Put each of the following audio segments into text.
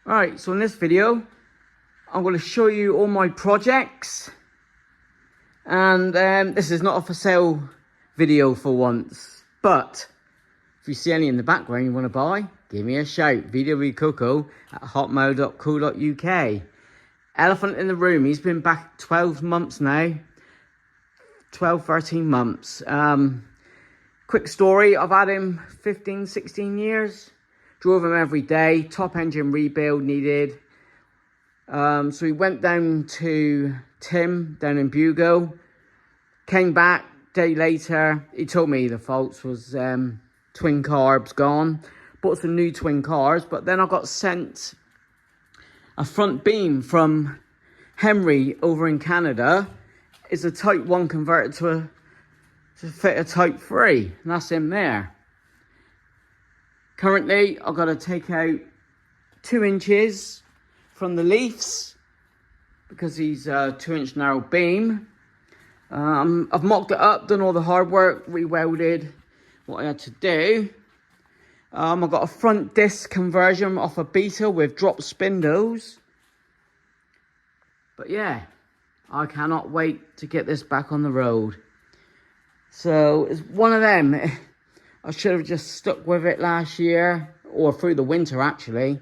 Alright, so in this video, I'm going to show you all my projects. And this is not a for sale video for once. But if you see any in the background you want to buy, give me a shout. vwcoco at hotmail.co.uk. Elephant in the room. He's been back 12 months now. 12, 13 months. Quick story. I've had him 15, 16 years. Drove him every day. Top engine rebuild needed. So he went down to Tim down in Bugle. Came back day later. He told me the faults was twin carbs gone. Bought some new twin carbs. But then I got sent a front beam from Henry over in Canada. It's a Type 1 converted to fit a Type 3. And that's him there. Currently, I've got to take out 2 inches from the leaves because he's a 2-inch narrow beam. I've mocked it up, done all the hard work, re-welded what I had to do. I've got a front disc conversion off a Beetle with drop spindles. But yeah, I cannot wait to get this back on the road. So it's one of them. I should have just stuck with it last year, or through the winter actually.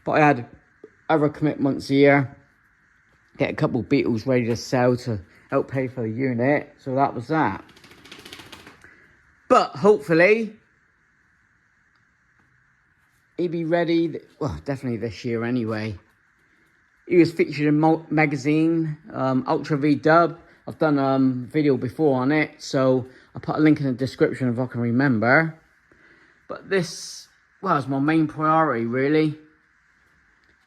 But I had other commitments here. Get a couple of Beetles ready to sell to help pay for the unit. So that was that. But hopefully, he'll be ready, well, definitely this year anyway. He was featured in magazine, Ultra V Dub. I've done a video before on it, so I'll put a link in the description if I can remember. But this, well, is my main priority, really.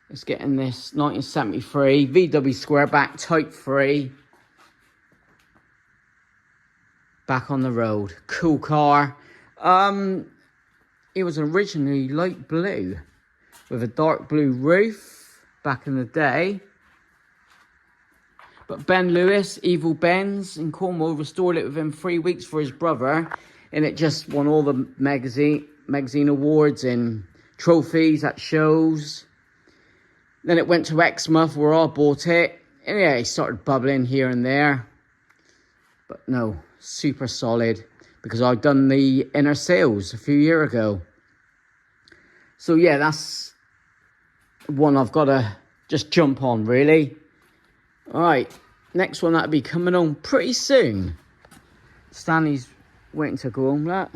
It's getting this 1973 VW Squareback Type 3 back on the road. Cool car. It was originally light blue with a dark blue roof back in the day. But Ben Lewis, Evil Benz in Cornwall, restored it within 3 weeks for his brother. And it just won all the magazine awards and trophies at shows. Then it went to Exmouth where I bought it. And yeah, it started bubbling here and there. But no, super solid. Because I'd done the inner seals a few years ago. So yeah, that's one I've got to just jump on, really. Alright, next one that'll be coming on pretty soon. Stanley's waiting to go home, that.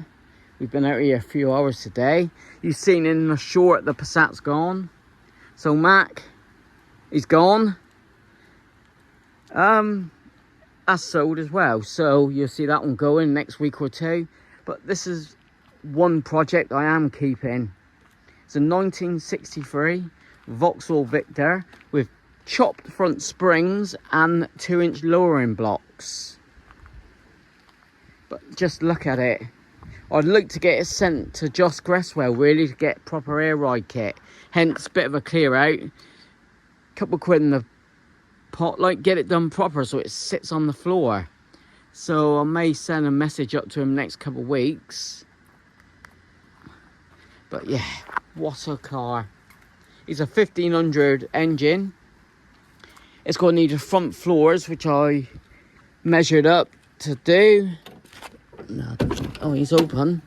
We've been out here a few hours today. You've seen in the short the Passat's gone. So Mac, he's gone. That's sold as well. So you'll see that one going next week or two. But this is one project I am keeping. It's a 1963 Vauxhall Victor with chopped front springs and 2-inch lowering blocks. But just look at it. I'd like to get it sent to Joss Gresswell, really, to get proper air ride kit. Hence, a bit of a clear out. Couple quid in the pot, like, get it done proper so it sits on the floor. So I may send a message up to him next couple of weeks. But yeah, what a car. It's a 1500 engine. It's going to need the front floors, which I measured up to do. No, oh, he's open.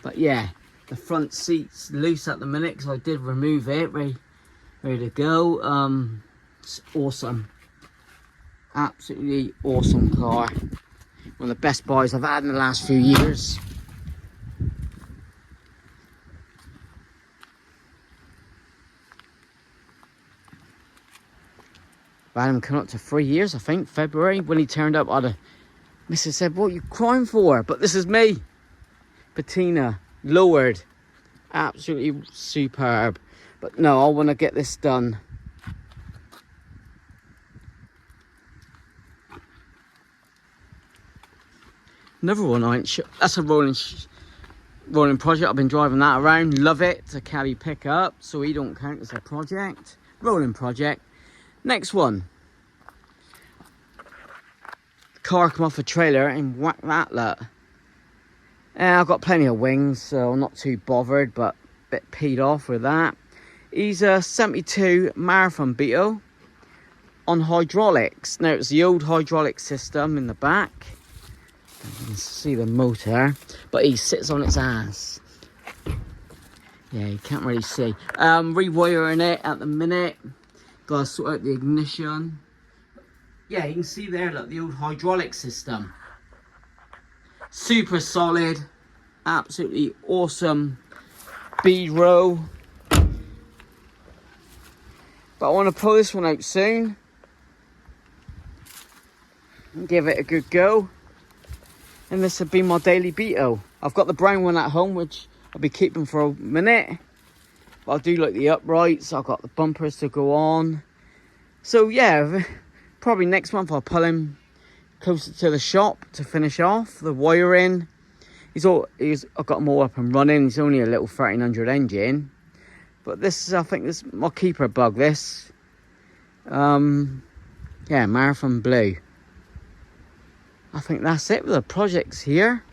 But yeah, the front seat's loose at the minute because I did remove it. Ready to go. It's awesome. Absolutely awesome car. One of the best buys I've had in the last few years. I had him come up to 3 years, I think, February. When he turned up, Mrs. said, what are you crying for? But this is me. Patina, lowered. Absolutely superb. But no, I want to get this done. Another one I ain't sure. That's a rolling project. I've been driving that around. Love it. It's a caddy pickup, so he don't count as a project. Rolling project. Next one. Car come off a trailer and whack that, look. I've got plenty of wings, so I'm not too bothered, but a bit peed off with that. He's a 72 Marathon Beetle on hydraulics. Now it's the old hydraulic system in the back. You can see the motor, but he sits on its ass. Yeah, you can't really see. Rewiring it at the minute. Gotta sort out the ignition. Yeah, you can see there, look, the old hydraulic system. Super solid. Absolutely awesome bead row. But I want to pull this one out soon. And give it a good go. And this will be my daily Beetle. I've got the brown one at home, which I'll be keeping for a minute. But I do like the uprights. I've got the bumpers to go on. So yeah, probably next month I'll pull him closer to the shop to finish off the wiring. I've got them all up and running. He's only a little 1300 engine. But this is, I think this is my keeper bug, this. Yeah, Marathon Blue. I think that's it with the projects here.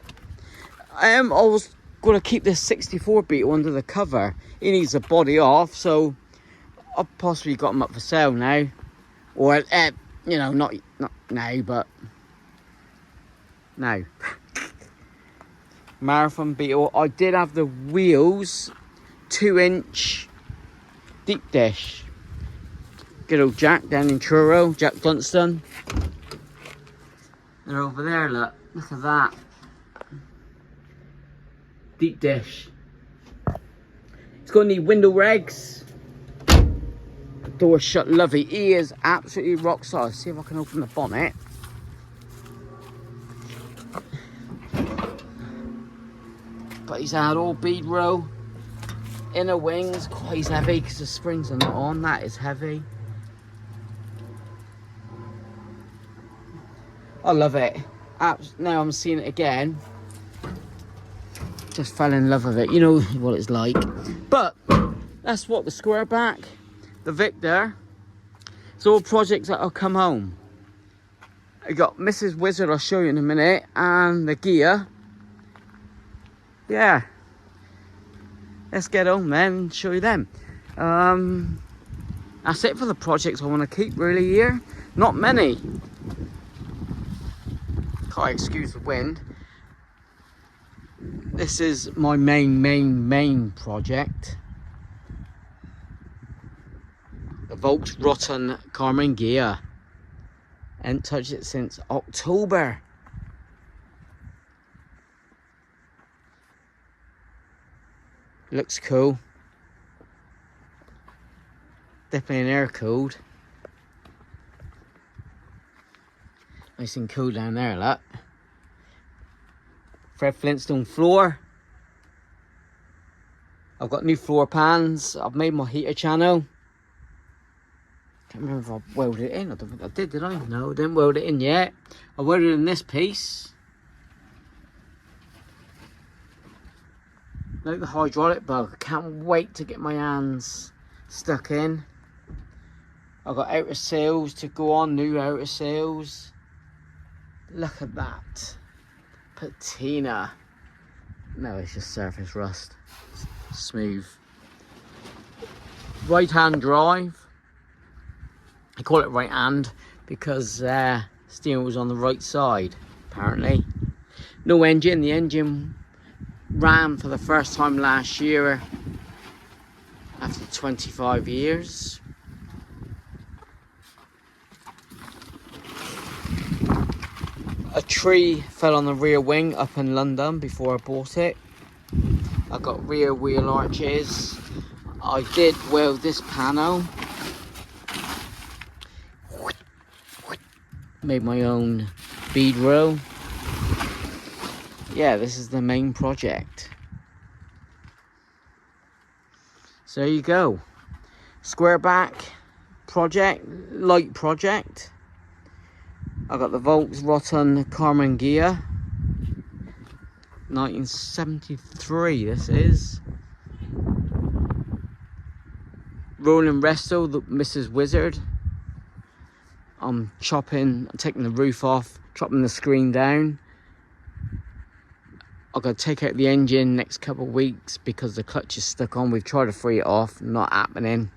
I was going to keep this 64 Beetle under the cover. He needs a body off, so I've possibly got him up for sale now. Or, you know, not now, but now. Marathon Beetle. I did have the wheels 2-inch deep dish. Good old Jack down in Truro, Jack Dunstan. They're over there, look at that. Deep dish. It's got any window regs. The door's shut, lovely. He is absolutely rock solid. See if I can open the bonnet. But he's had all bead row. Inner wings, quite heavy because the springs are not on. That is heavy. I love it. Now I'm seeing it again. Just fell in love with it. You know what it's like. But that's what the Squareback, the Victor. It's all projects that will come home. I got Mrs. Wizard, I'll show you in a minute, and the Ghia. Yeah. Let's get on then and show you them. That's it for the projects I want to keep really here. Not many. Can't excuse the wind. This is my main project. The Vww Karmann Ghia. Ain't touched it since October. Looks cool. Definitely an air-cooled. Nice and cool down there, look. Fred Flintstone floor. I've got new floor pans. I've made my heater channel. Can't remember if I welded it in. I don't think I did I? No, I didn't weld it in yet. I welded in this piece. Like the hydraulic bug. I can't wait to get my hands stuck in. I've got outer seals to go on, new outer seals. Look at that. Patina. No, it's just surface rust. Smooth. Right hand drive. I call it right hand because steering was on the right side, apparently. No engine. The engine ran for the first time last year after 25 years. A tree fell on the rear wing up in London before I bought it. I got rear wheel arches. I did weld this panel. Made my own bead row. Yeah, this is the main project. So there you go. Squareback project, light project. I got the Vww Karmann Ghia. 1973 this is. Rolling Resto, the Mrs. Wizard. I'm taking the roof off, chopping the screen down. I've got to take out the engine next couple of weeks because the clutch is stuck on. We've tried to free it off, not happening.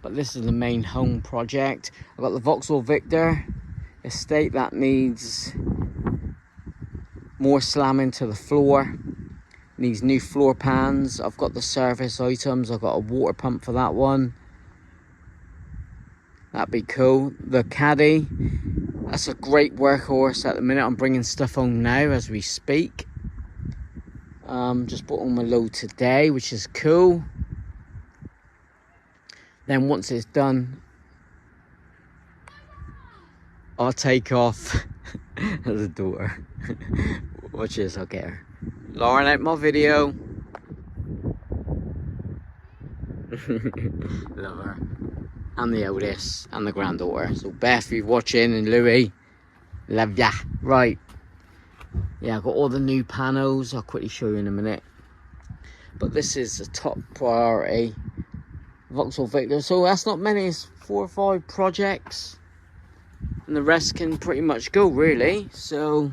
But this is the main home project. I've got the Vauxhall Victor estate that needs more slamming to the floor. Needs new floor pans. I've got the service items. I've got a water pump for that one. That'd be cool. The Caddy, that's a great workhorse at the minute. I'm bringing stuff on now as we speak. Just bought on my load today, which is cool. Then once it's done, I'll take off. There's a daughter. Watch this, I'll get her. Lauren, out my video. Love her. And the eldest, and the granddaughter. So Beth, you're watching, and Louis, love ya. Right. Yeah, I've got all the new panels. I'll quickly show you in a minute. But this is the top priority. Vauxhall Victor. So that's not many, it's 4 or 5 projects. And the rest can pretty much go, really. So,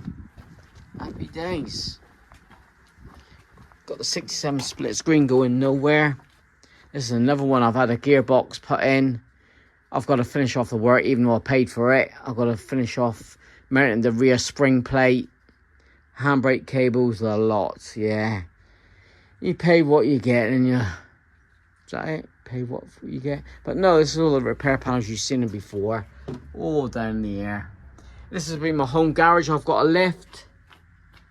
happy days. Got the 67 split screen going nowhere. This is another one I've had a gearbox put in. I've got to finish off the work, even though I paid for it. I've got to finish off mounting the rear spring plate, handbrake cables, the lot. Yeah, you pay what you get, and you. Is that it? Pay what you get. But no, this is all the repair panels you've seen them before, all down in the air. This has been my home garage. I've got a lift,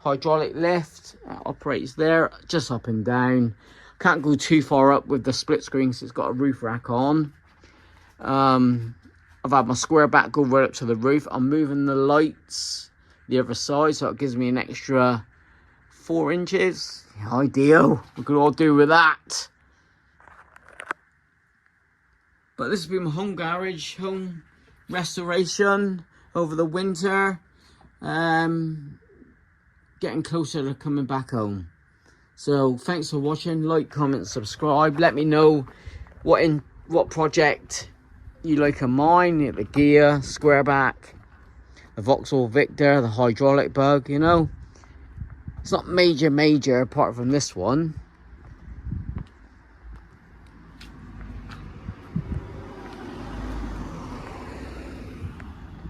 hydraulic lift, that operates there, just up and down. Can't go too far up with the split screen, so it's got a roof rack on. I've had my Squareback go right up to the roof. I'm moving the lights the other side, so it gives me an extra 4 inches. Ideal. We could all do with that. But this has been my home garage, home restoration over the winter. Getting closer to coming back home. So thanks for watching. Like, comment, subscribe. Let me know what project you like of mine. The Ghia, Squareback, the Vauxhall Victor, the hydraulic bug, you know. It's not major apart from this one.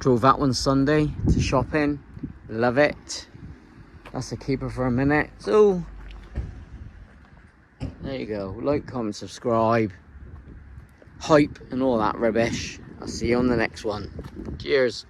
Drove that one Sunday to shopping. Love it. That's a keeper for a minute. So there you go. Like, comment, subscribe, hype and all that rubbish. I'll see you on the next one. Cheers.